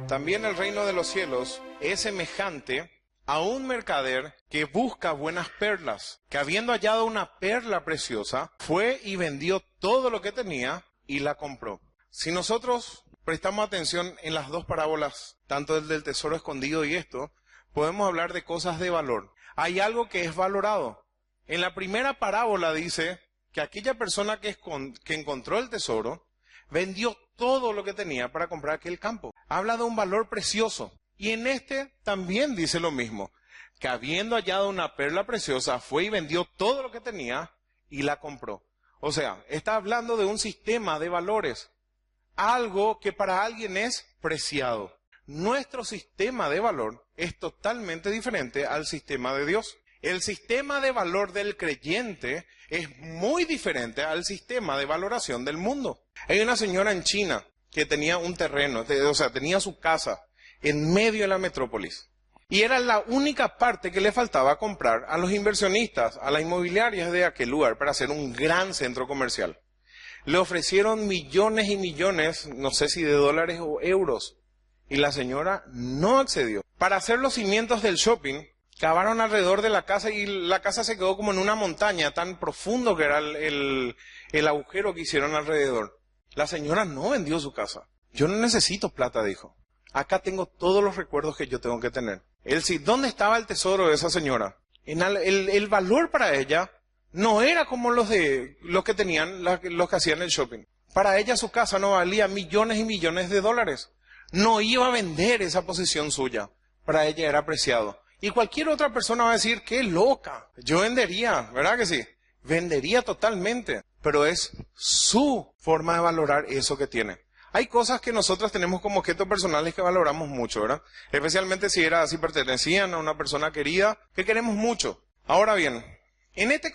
También el reino de los cielos es semejante a un mercader que busca buenas perlas, que habiendo hallado una perla preciosa, fue y vendió todo lo que tenía y la compró. Si nosotros prestamos atención en las dos parábolas, tanto el del tesoro escondido y esto, podemos hablar de cosas de valor. Hay algo que es valorado. En la primera parábola dice que aquella persona que encontró el tesoro, vendió todo lo que tenía para comprar aquel campo. Habla de un valor precioso. Y en este también dice lo mismo, que habiendo hallado una perla preciosa, fue y vendió todo lo que tenía y la compró. O sea, está hablando de un sistema de valores, algo que para alguien es preciado. Nuestro sistema de valor es totalmente diferente al sistema de Dios. El sistema de valor del creyente es muy diferente al sistema de valoración del mundo. Hay una señora en China que tenía un terreno, tenía su casa en medio de la metrópolis. Y era la única parte que le faltaba comprar a los inversionistas, a las inmobiliarias de aquel lugar para hacer un gran centro comercial. Le ofrecieron millones y millones, no sé si de dólares o euros, y la señora no accedió. Para hacer los cimientos del shopping, cavaron alrededor de la casa y la casa se quedó como en una montaña, tan profundo que era el agujero que hicieron alrededor. La señora no vendió su casa. Yo no necesito plata, dijo. Acá tengo todos los recuerdos que yo tengo que tener. ¿Dónde estaba el tesoro de esa señora? El valor para ella no era como los que tenían, los que hacían el shopping. Para ella su casa no valía millones y millones de dólares. No iba a vender esa posesión suya. Para ella era preciado. Y cualquier otra persona va a decir, ¡qué loca! Yo vendería, ¿verdad que sí? Vendería totalmente. Pero es su forma de valorar eso que tiene. Hay cosas que nosotros tenemos como objetos personales que valoramos mucho, ¿verdad? Especialmente si pertenecían a una persona querida, que queremos mucho. Ahora bien, en este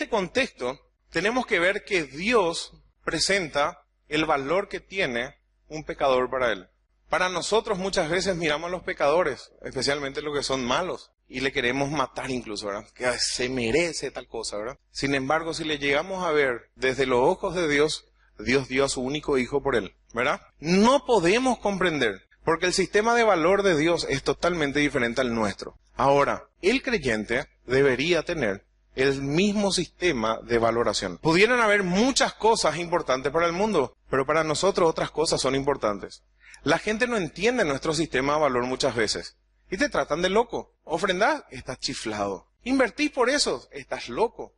contexto, tenemos que ver que Dios presenta el valor que tiene un pecador para Él. Para nosotros muchas veces miramos a los pecadores, especialmente los que son malos, y le queremos matar incluso, ¿verdad? Que se merece tal cosa, ¿verdad? Sin embargo, si le llegamos a ver desde los ojos de Dios, Dios dio a su único hijo por él, ¿verdad? No podemos comprender, porque el sistema de valor de Dios es totalmente diferente al nuestro. Ahora, el creyente debería tener el mismo sistema de valoración. Pudieran haber muchas cosas importantes para el mundo, pero para nosotros otras cosas son importantes. La gente no entiende nuestro sistema de valor muchas veces. Y te tratan de loco. Ofrendás, estás chiflado. Invertís por eso, estás loco.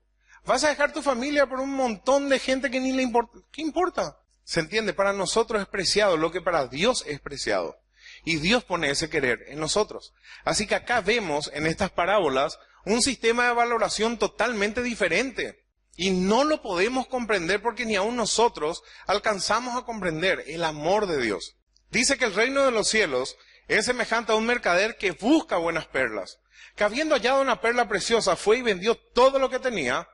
Vas a dejar tu familia por un montón de gente que ni le importa. ¿Qué importa? Se entiende, para nosotros es preciado lo que para Dios es preciado. Y Dios pone ese querer en nosotros. Así que acá vemos en estas parábolas un sistema de valoración totalmente diferente. Y no lo podemos comprender porque ni aún nosotros alcanzamos a comprender el amor de Dios. Dice que el reino de los cielos es semejante a un mercader que busca buenas perlas, que habiendo hallado una perla preciosa fue y vendió todo lo que tenía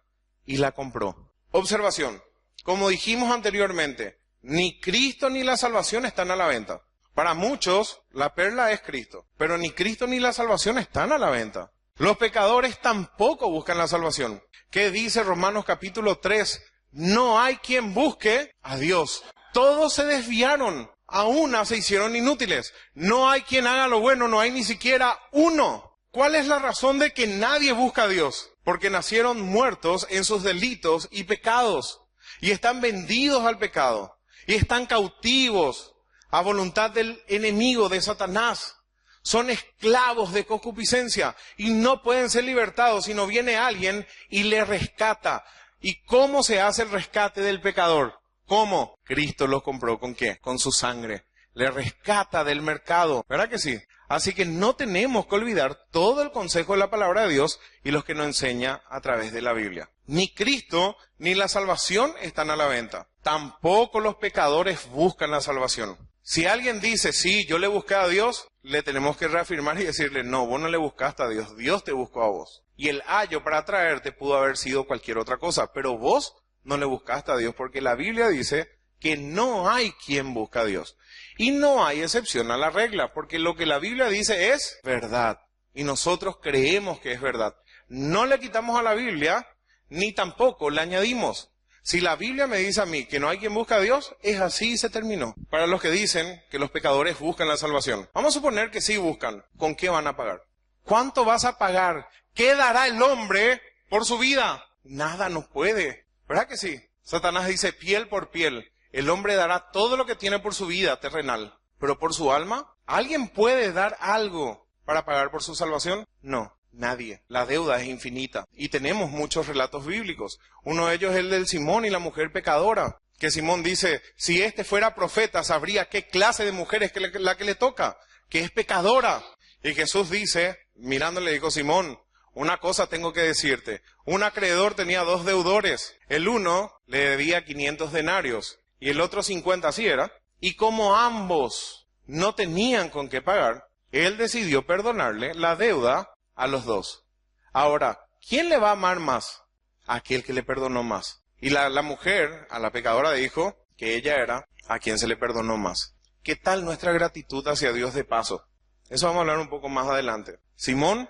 y la compró. Observación, como dijimos anteriormente, ni Cristo ni la salvación están a la venta. Para muchos, la perla es Cristo, pero ni Cristo ni la salvación están a la venta. Los pecadores tampoco buscan la salvación. ¿Qué dice Romanos capítulo 3? No hay quien busque a Dios. Todos se desviaron. A una se hicieron inútiles. No hay quien haga lo bueno, no hay ni siquiera uno. ¿Cuál es la razón de que nadie busca a Dios? Porque nacieron muertos en sus delitos y pecados. Y están vendidos al pecado. Y están cautivos a voluntad del enemigo, de Satanás. Son esclavos de concupiscencia y no pueden ser libertados si no viene alguien y le rescata. ¿Y cómo se hace el rescate del pecador? ¿Cómo? Cristo los compró, ¿con qué? Con su sangre. Le rescata del mercado. ¿Verdad que sí? Así que no tenemos que olvidar todo el consejo de la palabra de Dios y los que nos enseña a través de la Biblia. Ni Cristo ni la salvación están a la venta. Tampoco los pecadores buscan la salvación. Si alguien dice, sí, yo le busqué a Dios, le tenemos que reafirmar y decirle, no, vos no le buscaste a Dios, Dios te buscó a vos. Y el ayo para traerte pudo haber sido cualquier otra cosa, pero vos no le buscaste a Dios, porque la Biblia dice que no hay quien busca a Dios. Y no hay excepción a la regla, porque lo que la Biblia dice es verdad. Y nosotros creemos que es verdad. No le quitamos a la Biblia, ni tampoco le añadimos. Si la Biblia me dice a mí que no hay quien busca a Dios, es así y se terminó. Para los que dicen que los pecadores buscan la salvación, vamos a suponer que sí buscan. ¿Con qué van a pagar? ¿Cuánto vas a pagar? ¿Qué dará el hombre por su vida? Nada nos puede. ¿Verdad que sí? Satanás dice piel por piel. El hombre dará todo lo que tiene por su vida terrenal. Pero por su alma, ¿alguien puede dar algo para pagar por su salvación? No. Nadie. La deuda es infinita. Y tenemos muchos relatos bíblicos. Uno de ellos es el del Simón y la mujer pecadora. Que Simón dice, si este fuera profeta, sabría qué clase de mujer es la que le toca, que es pecadora. Y Jesús dice, mirándole, dijo, Simón, una cosa tengo que decirte. Un acreedor tenía 2 deudores. El uno le debía 500 denarios y el otro 50, así era. Y como ambos no tenían con qué pagar, él decidió perdonarle la deuda a los 2. Ahora, ¿quién le va a amar más? Aquel que le perdonó más. Y la mujer, a la pecadora, dijo que ella era a quien se le perdonó más. ¿Qué tal nuestra gratitud hacia Dios de paso? Eso vamos a hablar un poco más adelante. Simón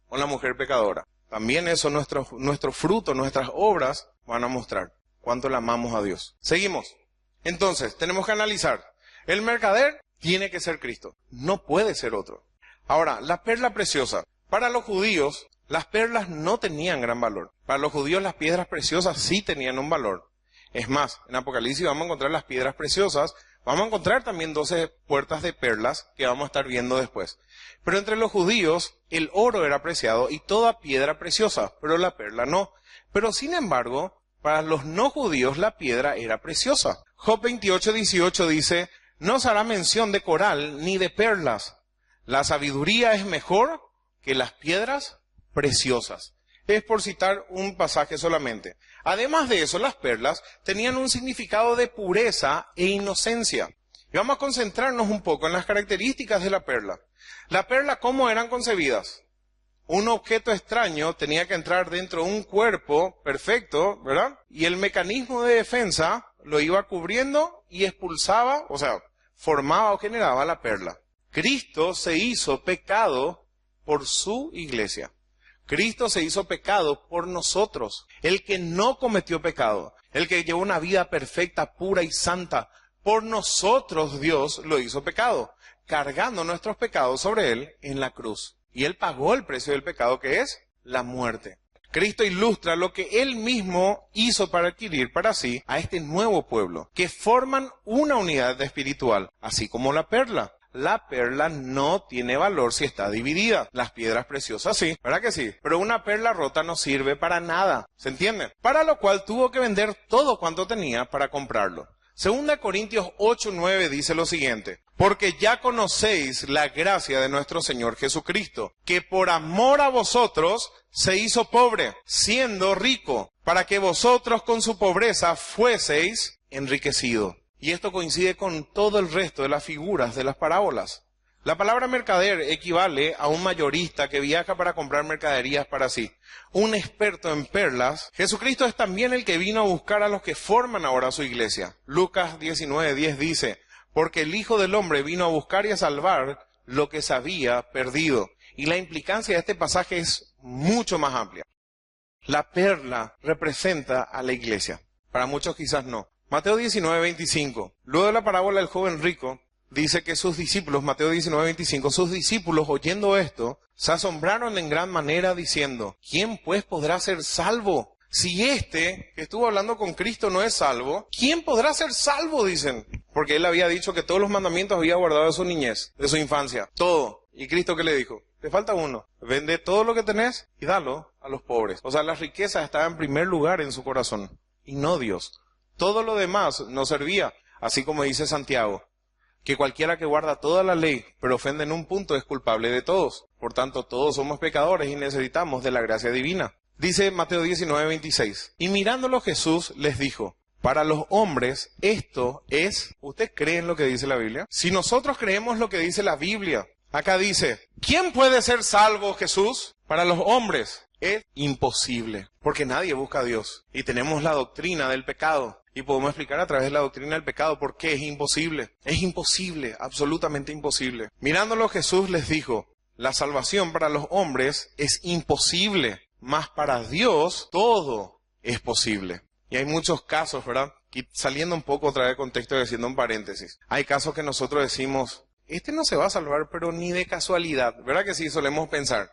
o la mujer pecadora. También eso, nuestro fruto, nuestras obras van a mostrar cuánto le amamos a Dios. Seguimos. Entonces, tenemos que analizar. El mercader tiene que ser Cristo. No puede ser otro. Ahora, la perla preciosa. Para los judíos, las perlas no tenían gran valor. Para los judíos, las piedras preciosas sí tenían un valor. Es más, en Apocalipsis vamos a encontrar las piedras preciosas. Vamos a encontrar también 12 puertas de perlas que vamos a estar viendo después. Pero entre los judíos, el oro era preciado y toda piedra preciosa, pero la perla no. Pero sin embargo, para los no judíos, la piedra era preciosa. Job 28:18 dice, no se hará mención de coral ni de perlas. La sabiduría es mejor que las piedras preciosas. Es por citar un pasaje solamente. Además de eso, las perlas tenían un significado de pureza e inocencia. Y vamos a concentrarnos un poco en las características de la perla. La perla, ¿cómo eran concebidas? Un objeto extraño tenía que entrar dentro de un cuerpo perfecto, ¿verdad? Y el mecanismo de defensa lo iba cubriendo y expulsaba, o sea, formaba o generaba la perla. Cristo se hizo pecado por su iglesia. Cristo se hizo pecado por nosotros. El que no cometió pecado, el que llevó una vida perfecta, pura y santa, por nosotros Dios lo hizo pecado, cargando nuestros pecados sobre él en la cruz. Y él pagó el precio del pecado, que es la muerte. Cristo ilustra lo que él mismo hizo para adquirir para sí a este nuevo pueblo, que forman una unidad espiritual, así como la perla. La perla no tiene valor si está dividida. Las piedras preciosas sí, ¿verdad que sí? Pero una perla rota no sirve para nada, ¿se entiende? Para lo cual tuvo que vender todo cuanto tenía para comprarlo. 2 Corintios 8:9 dice lo siguiente, porque ya conocéis la gracia de nuestro Señor Jesucristo, que por amor a vosotros se hizo pobre, siendo rico, para que vosotros con su pobreza fueseis enriquecidos. Y esto coincide con todo el resto de las figuras de las parábolas. La palabra mercader equivale a un mayorista que viaja para comprar mercaderías para sí. Un experto en perlas. Jesucristo es también el que vino a buscar a los que forman ahora su iglesia. Lucas 19:10 dice, porque el Hijo del Hombre vino a buscar y a salvar lo que se había perdido. Y la implicancia de este pasaje es mucho más amplia. La perla representa a la iglesia. Para muchos quizás no. Mateo 19:25. Luego de la parábola del joven rico, dice que sus discípulos, Mateo 19:25, sus discípulos oyendo esto, se asombraron en gran manera diciendo, ¿quién pues podrá ser salvo? Si este que estuvo hablando con Cristo no es salvo, ¿quién podrá ser salvo? Dicen. Porque él había dicho que todos los mandamientos había guardado de su niñez, de su infancia, todo. ¿Y Cristo qué le dijo? Te falta uno. Vende todo lo que tenés y dalo a los pobres. O sea, las riquezas estaban en primer lugar en su corazón y no Dios. Todo lo demás no servía, así como dice Santiago, que cualquiera que guarda toda la ley, pero ofende en un punto, es culpable de todos. Por tanto, todos somos pecadores y necesitamos de la gracia divina. Dice Mateo 19:26, y mirándolo Jesús les dijo, para los hombres esto es, ¿usted cree en lo que dice la Biblia? Si nosotros creemos lo que dice la Biblia, acá dice, ¿quién puede ser salvo, Jesús? Para los hombres es imposible, porque nadie busca a Dios. Y tenemos la doctrina del pecado. Y podemos explicar a través de la doctrina del pecado por qué es imposible. Es imposible, absolutamente imposible. Mirándolo Jesús les dijo, la salvación para los hombres es imposible, mas para Dios todo es posible. Y hay muchos casos, ¿verdad? Y saliendo un poco otra vez del contexto y haciendo un paréntesis. Hay casos que nosotros decimos, este no se va a salvar, pero ni de casualidad. ¿Verdad que sí? Solemos pensar.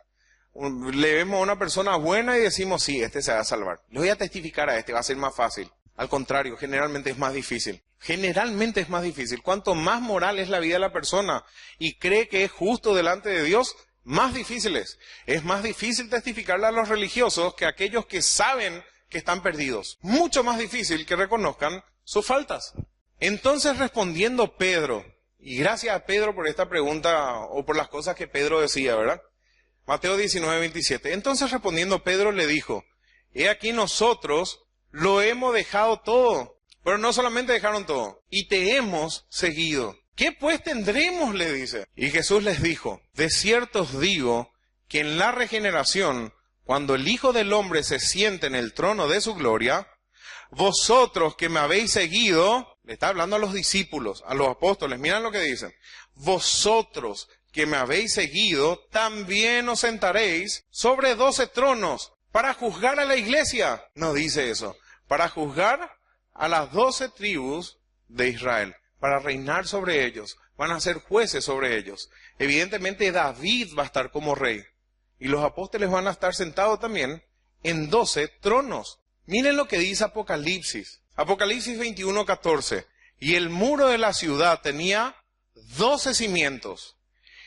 Le vemos a una persona buena y decimos, sí, este se va a salvar. Le voy a testificar a este, va a ser más fácil. Al contrario, generalmente es más difícil. Generalmente es más difícil. Cuanto más moral es la vida de la persona y cree que es justo delante de Dios, más difícil es. Es más difícil testificarle a los religiosos que a aquellos que saben que están perdidos. Mucho más difícil que reconozcan sus faltas. Entonces respondiendo Pedro, y gracias a Pedro por esta pregunta o por las cosas que Pedro decía, ¿verdad? Mateo 19:27. Entonces respondiendo Pedro le dijo, he aquí nosotros lo hemos dejado todo, pero no solamente dejaron todo, y te hemos seguido. ¿Qué pues tendremos? Le dice. Y Jesús les dijo, de cierto os digo que en la regeneración, cuando el Hijo del Hombre se siente en el trono de su gloria, vosotros que me habéis seguido, le está hablando a los discípulos, a los apóstoles, miren lo que dicen, vosotros que me habéis seguido, también os sentaréis sobre 12 tronos para juzgar a la iglesia. No dice eso, para juzgar a las 12 tribus de Israel, para reinar sobre ellos, van a ser jueces sobre ellos. Evidentemente David va a estar como rey. Y los apóstoles van a estar sentados también en 12 tronos. Miren lo que dice Apocalipsis. Apocalipsis 21:14. Y el muro de la ciudad tenía 12 cimientos.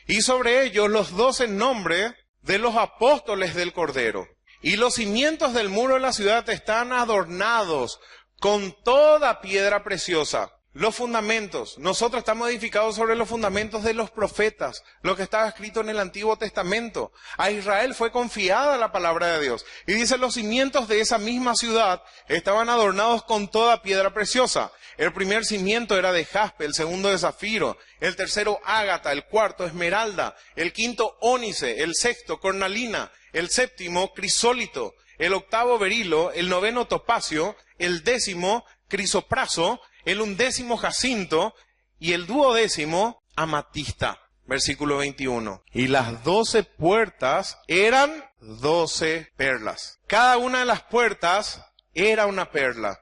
Y sobre ellos los 12 nombres de los apóstoles del Cordero. Y los cimientos del muro de la ciudad están adornados con toda piedra preciosa. Los fundamentos. Nosotros estamos edificados sobre los fundamentos de los profetas, lo que estaba escrito en el Antiguo Testamento. A Israel fue confiada la palabra de Dios. Y dice, los cimientos de esa misma ciudad estaban adornados con toda piedra preciosa. El primer cimiento era de jaspe, el segundo de zafiro, el tercero ágata, el cuarto esmeralda, el quinto ónice, el sexto cornalina, el séptimo crisólito, el octavo berilo, el noveno topacio, el décimo crisopraso, el 11º jacinto y el 12º amatista. Versículo 21. Y las 12 puertas eran 12 perlas. Cada una de las puertas era una perla.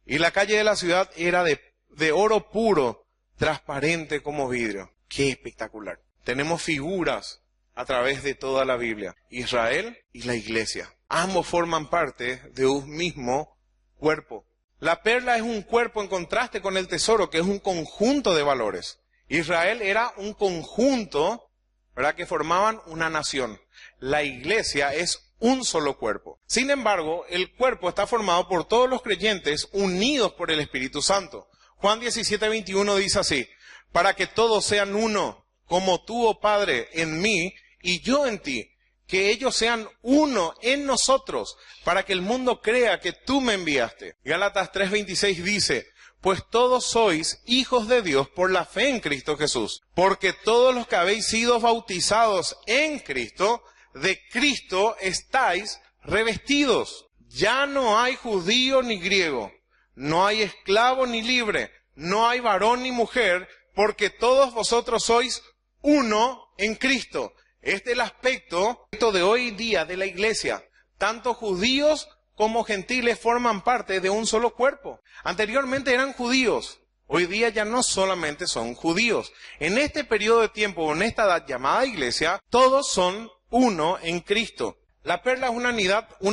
Y la calle de la ciudad era de oro puro, transparente como vidrio. ¡Qué espectacular! Tenemos figuras a través de toda la Biblia. Israel y la iglesia. Ambos forman parte de un mismo cuerpo. La perla es un cuerpo en contraste con el tesoro, que es un conjunto de valores. Israel era un conjunto, ¿verdad?, que formaban una nación. La iglesia es un solo cuerpo. Sin embargo, el cuerpo está formado por todos los creyentes unidos por el Espíritu Santo. Juan 17:21 dice así, para que todos sean uno, como tú, oh Padre, en mí y yo en ti. Que ellos sean uno en nosotros, para que el mundo crea que tú me enviaste. Gálatas 3:26 dice, pues todos sois hijos de Dios por la fe en Cristo Jesús. Porque todos los que habéis sido bautizados en Cristo, de Cristo estáis revestidos. Ya no hay judío ni griego, no hay esclavo ni libre, no hay varón ni mujer, porque todos vosotros sois uno en Cristo. Este es el aspecto de hoy día de la iglesia. Tanto judíos como gentiles forman parte de un solo cuerpo. Anteriormente eran judíos. Hoy día ya no solamente son judíos. En este periodo de tiempo, en esta edad llamada iglesia, todos son uno en Cristo. La perla es una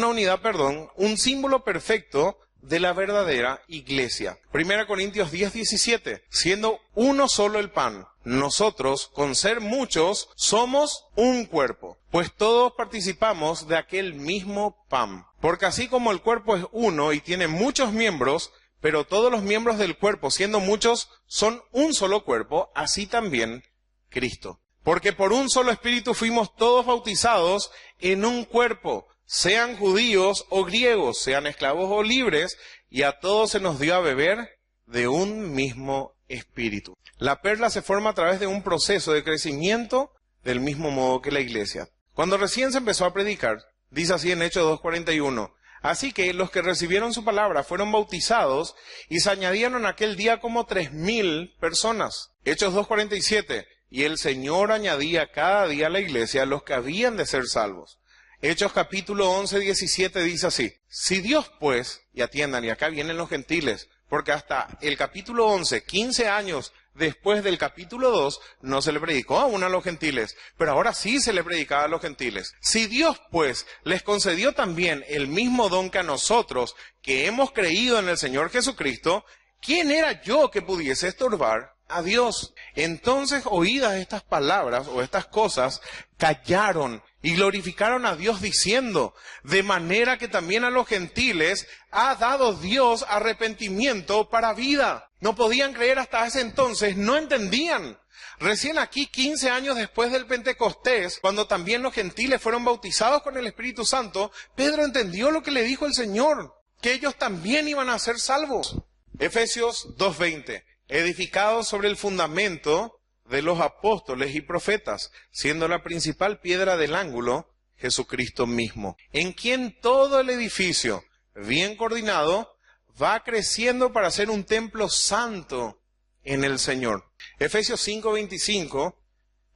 unidad, un símbolo perfecto de la verdadera iglesia. 1 Corintios 10:17, siendo uno solo el pan, nosotros, con ser muchos, somos un cuerpo, pues todos participamos de aquel mismo pan. Porque así como el cuerpo es uno y tiene muchos miembros, pero todos los miembros del cuerpo, siendo muchos, son un solo cuerpo, así también Cristo. Porque por un solo espíritu fuimos todos bautizados en un cuerpo, sean judíos o griegos, sean esclavos o libres, y a todos se nos dio a beber de un mismo espíritu. La perla se forma a través de un proceso de crecimiento del mismo modo que la iglesia. Cuando recién se empezó a predicar, dice así en Hechos 2:41, así que los que recibieron su palabra fueron bautizados y se añadieron aquel día como 3,000 personas. Hechos 2:47, y el Señor añadía cada día a la iglesia a los que habían de ser salvos. Hechos capítulo 11, 17 dice así: si Dios pues, y atiendan, y acá vienen los gentiles, porque hasta el capítulo 11, 15 años después del capítulo 2, no se le predicó aún a los gentiles, pero ahora sí se le predicaba a los gentiles. Si Dios pues les concedió también el mismo don que a nosotros, que hemos creído en el Señor Jesucristo, ¿quién era yo que pudiese estorbar a Dios? Entonces, oídas estas palabras o estas cosas, callaron y glorificaron a Dios diciendo: de manera que también a los gentiles ha dado Dios arrepentimiento para vida. No podían creer hasta ese entonces, no entendían. Recién aquí, 15 años después del Pentecostés, cuando también los gentiles fueron bautizados con el Espíritu Santo, Pedro entendió lo que le dijo el Señor, que ellos también iban a ser salvos. Efesios 2:20, edificados sobre el fundamento de los apóstoles y profetas, siendo la principal piedra del ángulo Jesucristo mismo, en quien todo el edificio, bien coordinado, va creciendo para ser un templo santo en el Señor. Efesios 5:25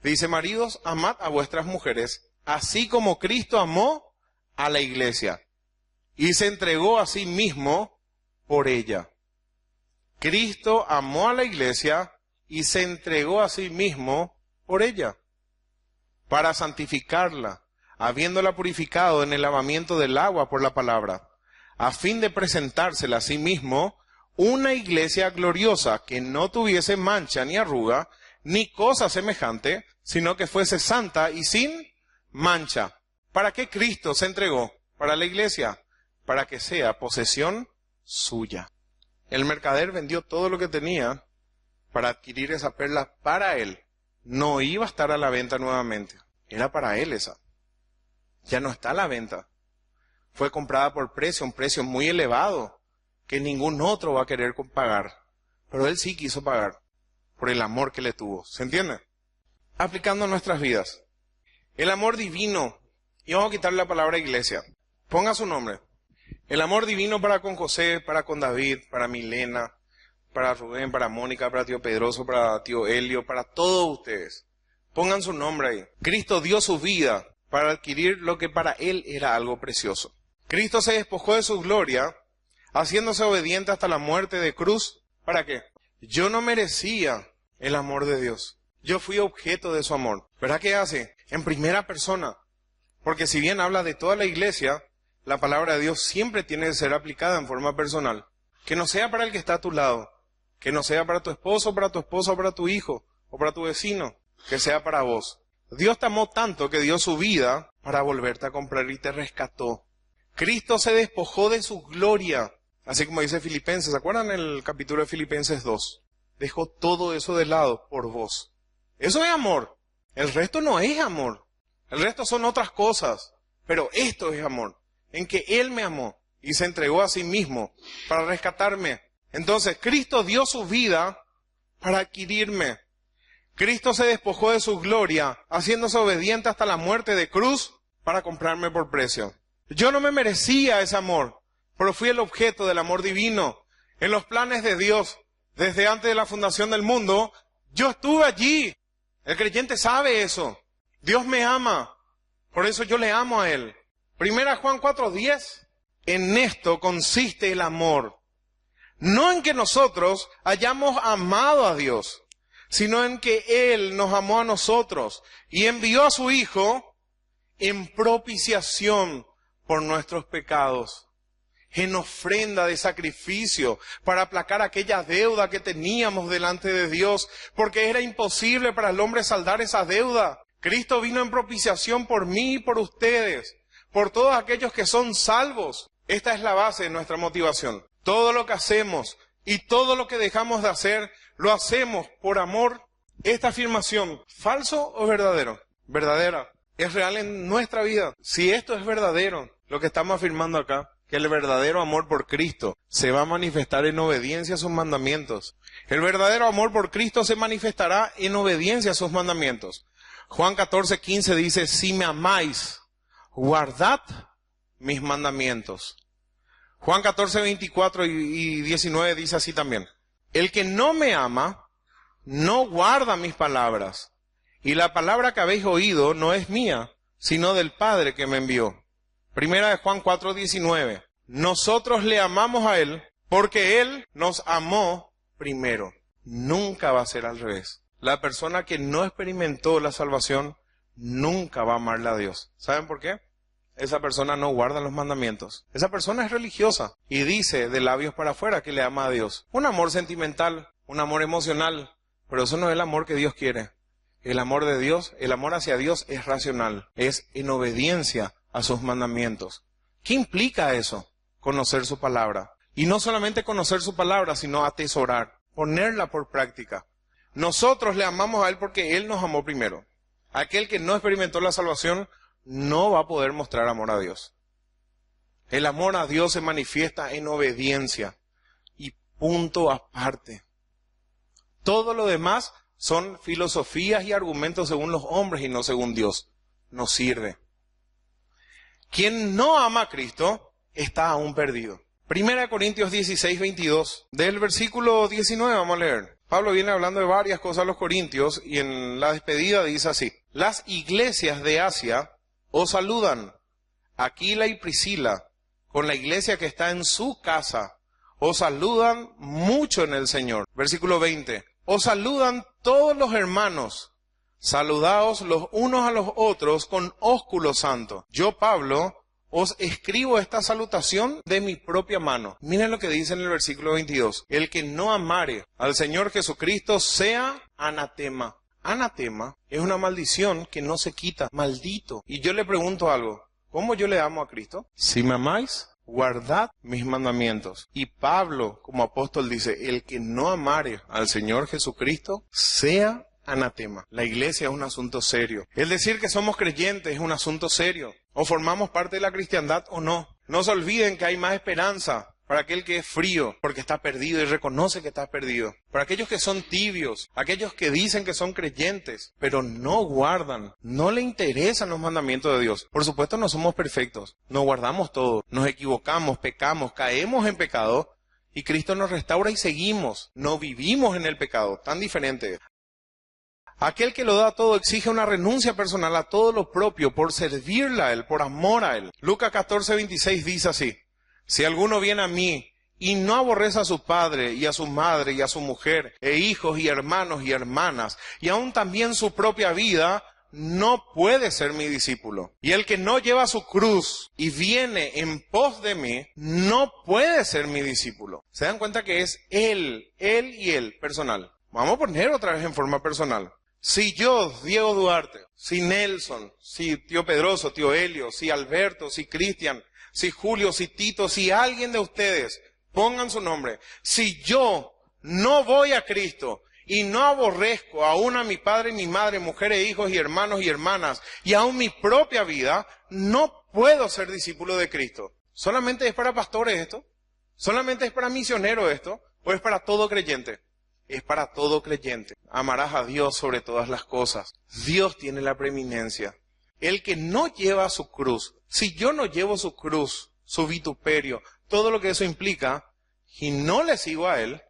dice: maridos, amad a vuestras mujeres, así como Cristo amó a la iglesia y se entregó a sí mismo por ella. Cristo amó a la iglesia y se entregó a sí mismo por ella, para santificarla, habiéndola purificado en el lavamiento del agua por la palabra, a fin de presentársela a sí mismo una iglesia gloriosa, que no tuviese mancha ni arruga, ni cosa semejante, sino que fuese santa y sin mancha. ¿Para qué Cristo se entregó? Para la iglesia, para que sea posesión suya. El mercader vendió todo lo que tenía para adquirir esa perla para él. No iba a estar a la venta nuevamente. Era para él esa. Ya no está a la venta. Fue comprada por precio, un precio muy elevado, que ningún otro va a querer pagar. Pero él sí quiso pagar, por el amor que le tuvo. ¿Se entiende? Aplicando a nuestras vidas. El amor divino, y vamos a quitarle la palabra iglesia. Ponga su nombre. El amor divino para con José, para con David, para Milena, para Rubén, para Mónica, para tío Pedroso, para tío Helio, para todos ustedes. Pongan su nombre ahí. Cristo dio su vida para adquirir lo que para él era algo precioso. Cristo se despojó de su gloria, haciéndose obediente hasta la muerte de cruz. ¿Para qué? Yo no merecía el amor de Dios. Yo fui objeto de su amor. ¿Verdad qué hace? En primera persona. Porque si bien habla de toda la iglesia, la palabra de Dios siempre tiene que ser aplicada en forma personal. Que no sea para el que está a tu lado. Que no sea para tu esposo, para tu esposa, para tu hijo o para tu vecino. Que sea para vos. Dios te amó tanto que dio su vida para volverte a comprar y te rescató. Cristo se despojó de su gloria. Así como dice Filipenses. ¿Se acuerdan el capítulo de Filipenses 2? Dejó todo eso de lado por vos. Eso es amor. El resto no es amor. El resto son otras cosas. Pero esto es amor. En que Él me amó y se entregó a sí mismo para rescatarme. Entonces, Cristo dio su vida para adquirirme. Cristo se despojó de su gloria, haciéndose obediente hasta la muerte de cruz para comprarme por precio. Yo no me merecía ese amor, pero fui el objeto del amor divino. En los planes de Dios, desde antes de la fundación del mundo, yo estuve allí. El creyente sabe eso. Dios me ama, por eso yo le amo a Él. 1 Juan 4:10. En esto consiste el amor. No en que nosotros hayamos amado a Dios, sino en que Él nos amó a nosotros y envió a su Hijo en propiciación por nuestros pecados, en ofrenda de sacrificio para aplacar aquella deuda que teníamos delante de Dios, porque era imposible para el hombre saldar esa deuda. Cristo vino en propiciación por mí y por ustedes, por todos aquellos que son salvos. Esta es la base de nuestra motivación. Todo lo que hacemos y todo lo que dejamos de hacer, lo hacemos por amor. Esta afirmación, ¿falso o verdadero? Verdadera. Es real en nuestra vida. Si esto es verdadero, lo que estamos afirmando acá, que el verdadero amor por Cristo se va a manifestar en obediencia a sus mandamientos. El verdadero amor por Cristo se manifestará en obediencia a sus mandamientos. Juan 14:15 dice: si me amáis, guardad mis mandamientos. Juan 14:24 y 19 dice así también: el que no me ama, no guarda mis palabras. Y la palabra que habéis oído no es mía, sino del Padre que me envió. Primera de Juan 4:19. Nosotros le amamos a Él porque Él nos amó primero. Nunca va a ser al revés. La persona que no experimentó la salvación nunca va a amarle a Dios. ¿Saben por qué? Esa persona no guarda los mandamientos. Esa persona es religiosa y dice de labios para afuera que le ama a Dios. Un amor sentimental, un amor emocional, pero eso no es el amor que Dios quiere. El amor de Dios, el amor hacia Dios es racional, es en obediencia a sus mandamientos. ¿Qué implica eso? Conocer su palabra. Y no solamente conocer su palabra, sino atesorar, ponerla por práctica. Nosotros le amamos a Él porque Él nos amó primero. Aquel que no experimentó la salvación no va a poder mostrar amor a Dios. El amor a Dios se manifiesta en obediencia y punto aparte. Todo lo demás son filosofías y argumentos según los hombres y no según Dios. No sirve. Quien no ama a Cristo está aún perdido. 1 Corintios 16:22. Del versículo 19 vamos a leer. Pablo viene hablando de varias cosas a los corintios y en la despedida dice así. Las iglesias de Asia os saludan. Aquila y Priscila, con la iglesia que está en su casa, os saludan mucho en el Señor. Versículo 20. Os saludan todos los hermanos. Saludaos los unos a los otros con ósculo santo. Yo, Pablo, os escribo esta salutación de mi propia mano. Miren lo que dice en el versículo 22. El que no amare al Señor Jesucristo sea anatema. Anatema es una maldición que no se quita. Maldito. Y yo le pregunto algo. ¿Cómo yo le amo a Cristo? Si me amáis, guardad mis mandamientos. Y Pablo, como apóstol, dice, el que no amare al Señor Jesucristo sea anatema. La iglesia es un asunto serio. El decir que somos creyentes es un asunto serio. O formamos parte de la cristiandad o no. No se olviden que hay más esperanza para aquel que es frío, porque está perdido y reconoce que está perdido. Para aquellos que son tibios, aquellos que dicen que son creyentes, pero no guardan, no le interesan los mandamientos de Dios. Por supuesto no somos perfectos, no guardamos todo, nos equivocamos, pecamos, caemos en pecado, y Cristo nos restaura y seguimos, no vivimos en el pecado, tan diferente. Aquel que lo da todo exige una renuncia personal a todo lo propio por servirle a Él, por amor a Él. Lucas 14:26 dice así. Si alguno viene a mí y no aborrece a su padre y a su madre y a su mujer, e hijos y hermanos y hermanas, y aún también su propia vida, no puede ser mi discípulo. Y el que no lleva su cruz y viene en pos de mí, no puede ser mi discípulo. ¿Se dan cuenta que es él y él, personal? Vamos a poner otra vez en forma personal. Si yo, Diego Duarte, si Nelson, si tío Pedroso, tío Helio, si Alberto, si Cristian, si Julio, si Tito, si alguien de ustedes, pongan su nombre. Si yo no voy a Cristo y no aborrezco aún a mi padre y mi madre, mujeres, hijos y hermanos y hermanas, y aún mi propia vida, no puedo ser discípulo de Cristo. ¿Solamente es para pastores esto? ¿Solamente es para misioneros esto? ¿O es para todo creyente? Es para todo creyente. Amarás a Dios sobre todas las cosas. Dios tiene la preeminencia. El que no lleva su cruz, si yo no llevo su cruz, su vituperio, todo lo que eso implica, y no le sigo a Él,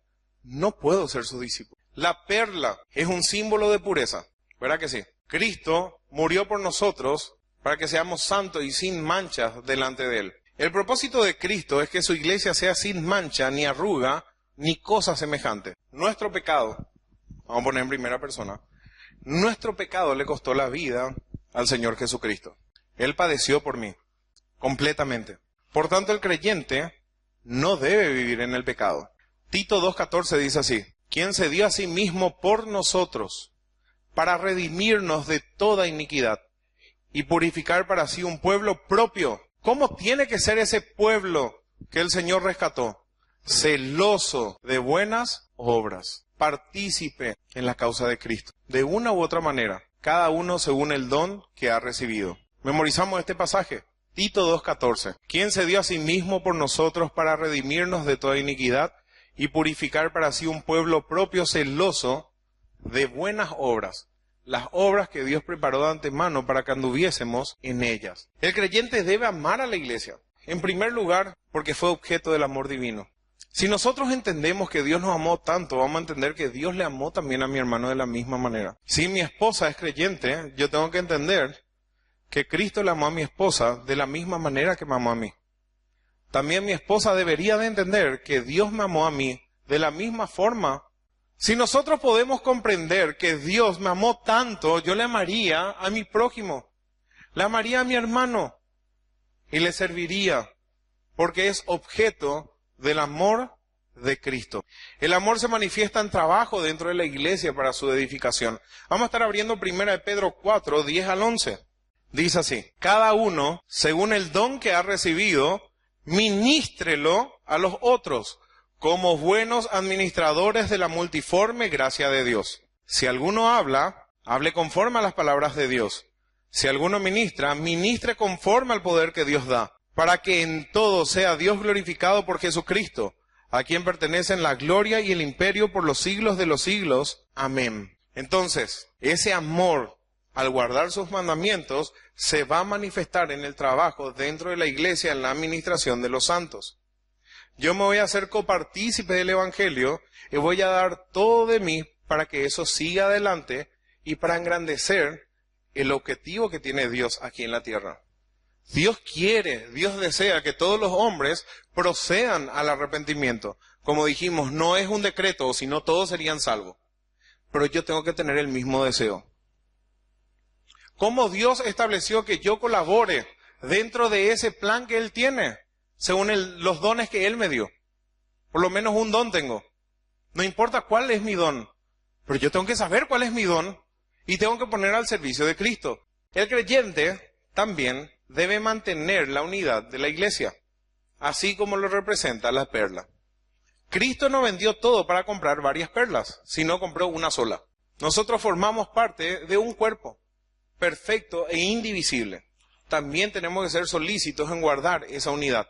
no puedo ser su discípulo. La perla es un símbolo de pureza, ¿verdad que sí? Cristo murió por nosotros para que seamos santos y sin manchas delante de Él. El propósito de Cristo es que su iglesia sea sin mancha, ni arruga, ni cosa semejante. Nuestro pecado, vamos a poner en primera persona, nuestro pecado le costó la vida al Señor Jesucristo. Él padeció por mí, completamente. Por tanto, el creyente no debe vivir en el pecado. Tito 2:14 dice así, quien se dio a sí mismo por nosotros, para redimirnos de toda iniquidad, y purificar para sí un pueblo propio. ¿Cómo tiene que ser ese pueblo que el Señor rescató? Celoso de buenas obras, partícipe en la causa de Cristo, de una u otra manera, cada uno según el don que ha recibido. Memorizamos este pasaje, Tito 2:14. Quien se dio a sí mismo por nosotros para redimirnos de toda iniquidad y purificar para sí un pueblo propio celoso de buenas obras, las obras que Dios preparó de antemano para que anduviésemos en ellas. El creyente debe amar a la iglesia, en primer lugar, porque fue objeto del amor divino. Si nosotros entendemos que Dios nos amó tanto, vamos a entender que Dios le amó también a mi hermano de la misma manera. Si mi esposa es creyente, yo tengo que entender que Cristo le amó a mi esposa de la misma manera que me amó a mí. También mi esposa debería de entender que Dios me amó a mí de la misma forma. Si nosotros podemos comprender que Dios me amó tanto, yo le amaría a mi prójimo, le amaría a mi hermano y le serviría, porque es objeto del amor de Cristo. El amor se manifiesta en trabajo dentro de la iglesia para su edificación. Vamos a estar abriendo 1 Pedro 4, 10 al 11. Dice así: cada uno, según el don que ha recibido, ministrelo a los otros, como buenos administradores de la multiforme gracia de Dios. Si alguno habla, hable conforme a las palabras de Dios. Si alguno ministra, ministre conforme al poder que Dios da, para que en todo sea Dios glorificado por Jesucristo, a quien pertenecen la gloria y el imperio por los siglos de los siglos. Amén. Entonces, ese amor, al guardar sus mandamientos, se va a manifestar en el trabajo dentro de la iglesia, en la administración de los santos. Yo me voy a hacer copartícipe del Evangelio y voy a dar todo de mí para que eso siga adelante y para engrandecer el objetivo que tiene Dios aquí en la tierra. Dios quiere, Dios desea que todos los hombres procedan al arrepentimiento. Como dijimos, no es un decreto, sino todos serían salvos. Pero yo tengo que tener el mismo deseo. ¿Cómo Dios estableció que yo colabore dentro de ese plan que Él tiene, según los dones que Él me dio? Por lo menos un don tengo. No importa cuál es mi don, pero yo tengo que saber cuál es mi don y tengo que poner al servicio de Cristo. El creyente también debe mantener la unidad de la iglesia, así como lo representa la perla. Cristo no vendió todo para comprar varias perlas, sino compró una sola. Nosotros formamos parte de un cuerpo perfecto e indivisible. También tenemos que ser solícitos en guardar esa unidad.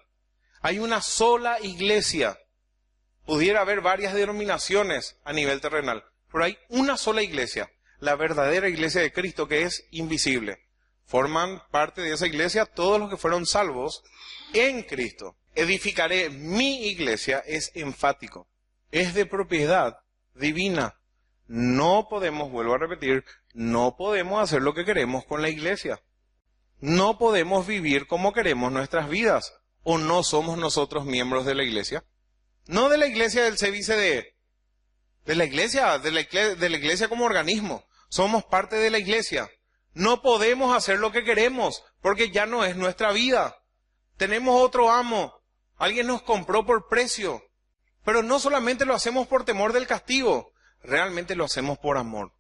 Hay una sola iglesia. Pudiera haber varias denominaciones a nivel terrenal, pero hay una sola iglesia, la verdadera iglesia de Cristo, que es invisible. Forman parte de esa iglesia todos los que fueron salvos en Cristo. Edificaré mi iglesia es enfático, es de propiedad divina. No podemos, vuelvo a repetir, no podemos hacer lo que queremos con la iglesia. No podemos vivir como queremos nuestras vidas. ¿O no somos nosotros miembros de la iglesia? No de la iglesia del servicio de la iglesia como organismo. Somos parte de la iglesia. No podemos hacer lo que queremos, porque ya no es nuestra vida. Tenemos otro amo. Alguien nos compró por precio. Pero no solamente lo hacemos por temor del castigo, realmente lo hacemos por amor.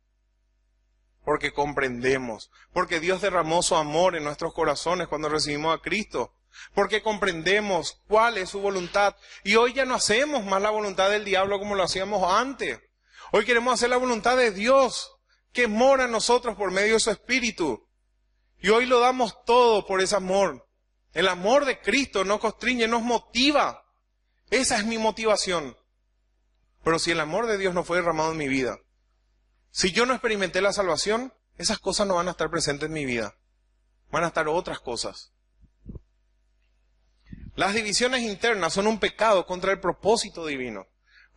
Porque comprendemos, porque Dios derramó su amor en nuestros corazones cuando recibimos a Cristo. Porque comprendemos cuál es su voluntad. Y hoy ya no hacemos más la voluntad del diablo como lo hacíamos antes. Hoy queremos hacer la voluntad de Dios, que mora en nosotros por medio de su Espíritu. Y hoy lo damos todo por ese amor. El amor de Cristo nos constriñe, nos motiva. Esa es mi motivación. Pero si el amor de Dios no fue derramado en mi vida, si yo no experimenté la salvación, esas cosas no van a estar presentes en mi vida. Van a estar otras cosas. Las divisiones internas son un pecado contra el propósito divino.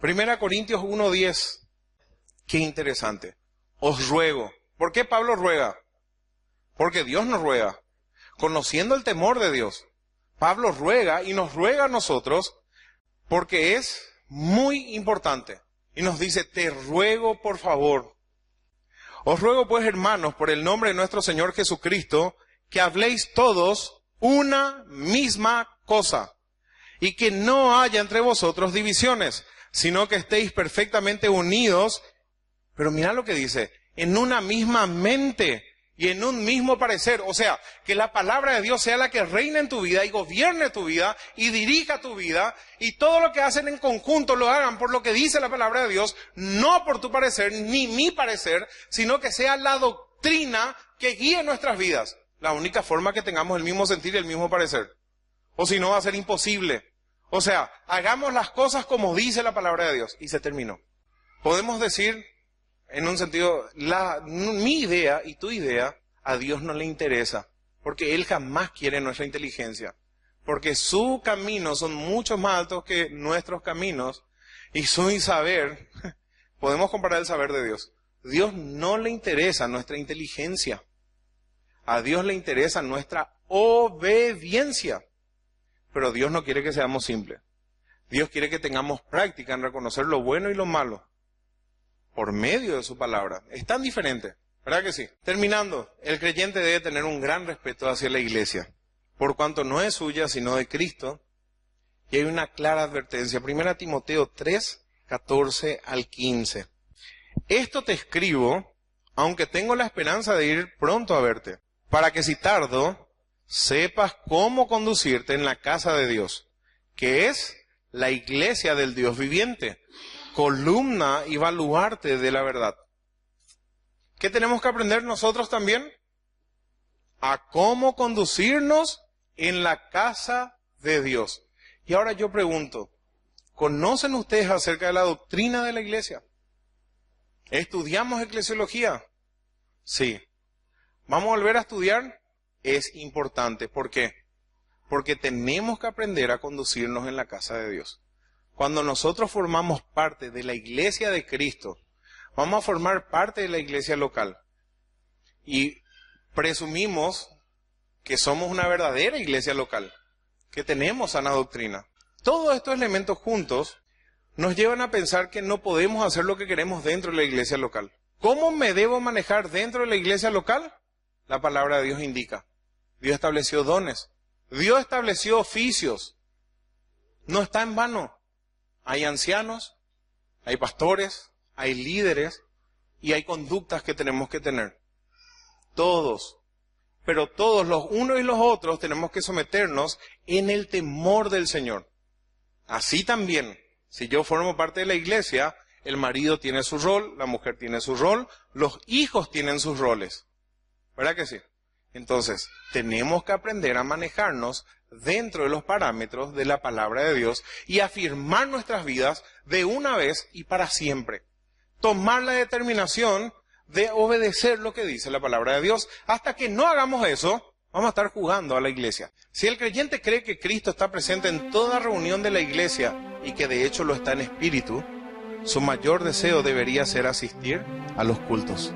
1 Corintios 1:10. Qué interesante. Os ruego. ¿Por qué Pablo ruega? Porque Dios nos ruega. Conociendo el temor de Dios. Pablo ruega y nos ruega a nosotros porque es muy importante. Y nos dice, te ruego por favor. Os ruego pues, hermanos, por el nombre de nuestro Señor Jesucristo, que habléis todos una misma cosa, y que no haya entre vosotros divisiones, sino que estéis perfectamente unidos. Pero mirá lo que dice, en una misma mente y en un mismo parecer. O sea, que la palabra de Dios sea la que reine en tu vida y gobierne tu vida y dirija tu vida, y todo lo que hacen en conjunto lo hagan por lo que dice la palabra de Dios, no por tu parecer ni mi parecer, sino que sea la doctrina que guíe nuestras vidas. La única forma que tengamos el mismo sentir y el mismo parecer. O si no, va a ser imposible. O sea, hagamos las cosas como dice la palabra de Dios. Y se terminó. Podemos decir, en un sentido, mi idea y tu idea a Dios no le interesa. Porque Él jamás quiere nuestra inteligencia. Porque sus caminos son mucho más altos que nuestros caminos. Y su saber, podemos comparar el saber de Dios. Dios no le interesa nuestra inteligencia. A Dios le interesa nuestra obediencia. Pero Dios no quiere que seamos simples. Dios quiere que tengamos práctica en reconocer lo bueno y lo malo por medio de su palabra. Es tan diferente, ¿verdad que sí? Terminando, el creyente debe tener un gran respeto hacia la iglesia, por cuanto no es suya, sino de Cristo. Y hay una clara advertencia. 1 Timoteo 3, 14 al 15. Esto te escribo, aunque tengo la esperanza de ir pronto a verte, para que si tardo, sepas cómo conducirte en la casa de Dios, que es la iglesia del Dios viviente, columna y baluarte de la verdad. ¿Qué tenemos que aprender nosotros también? A cómo conducirnos en la casa de Dios. Y ahora yo pregunto, ¿conocen ustedes acerca de la doctrina de la iglesia? ¿Estudiamos eclesiología? Sí. ¿Vamos a volver a estudiar? Es importante. ¿Por qué? Porque tenemos que aprender a conducirnos en la casa de Dios. Cuando nosotros formamos parte de la iglesia de Cristo, vamos a formar parte de la iglesia local. Y presumimos que somos una verdadera iglesia local, que tenemos sana doctrina. Todos estos elementos juntos nos llevan a pensar que no podemos hacer lo que queremos dentro de la iglesia local. ¿Cómo me debo manejar dentro de la iglesia local? La palabra de Dios indica. Dios estableció dones. Dios estableció oficios. No está en vano. Hay ancianos, hay pastores, hay líderes y hay conductas que tenemos que tener. Todos. Pero todos, los unos y los otros, tenemos que someternos en el temor del Señor. Así también, si yo formo parte de la iglesia, el marido tiene su rol, la mujer tiene su rol, los hijos tienen sus roles. ¿Verdad que sí? Entonces, tenemos que aprender a manejarnos dentro de los parámetros de la palabra de Dios y afirmar nuestras vidas de una vez y para siempre. Tomar la determinación de obedecer lo que dice la palabra de Dios. Hasta que no hagamos eso, vamos a estar jugando a la iglesia. Si el creyente cree que Cristo está presente en toda reunión de la iglesia y que de hecho lo está en espíritu, su mayor deseo debería ser asistir a los cultos.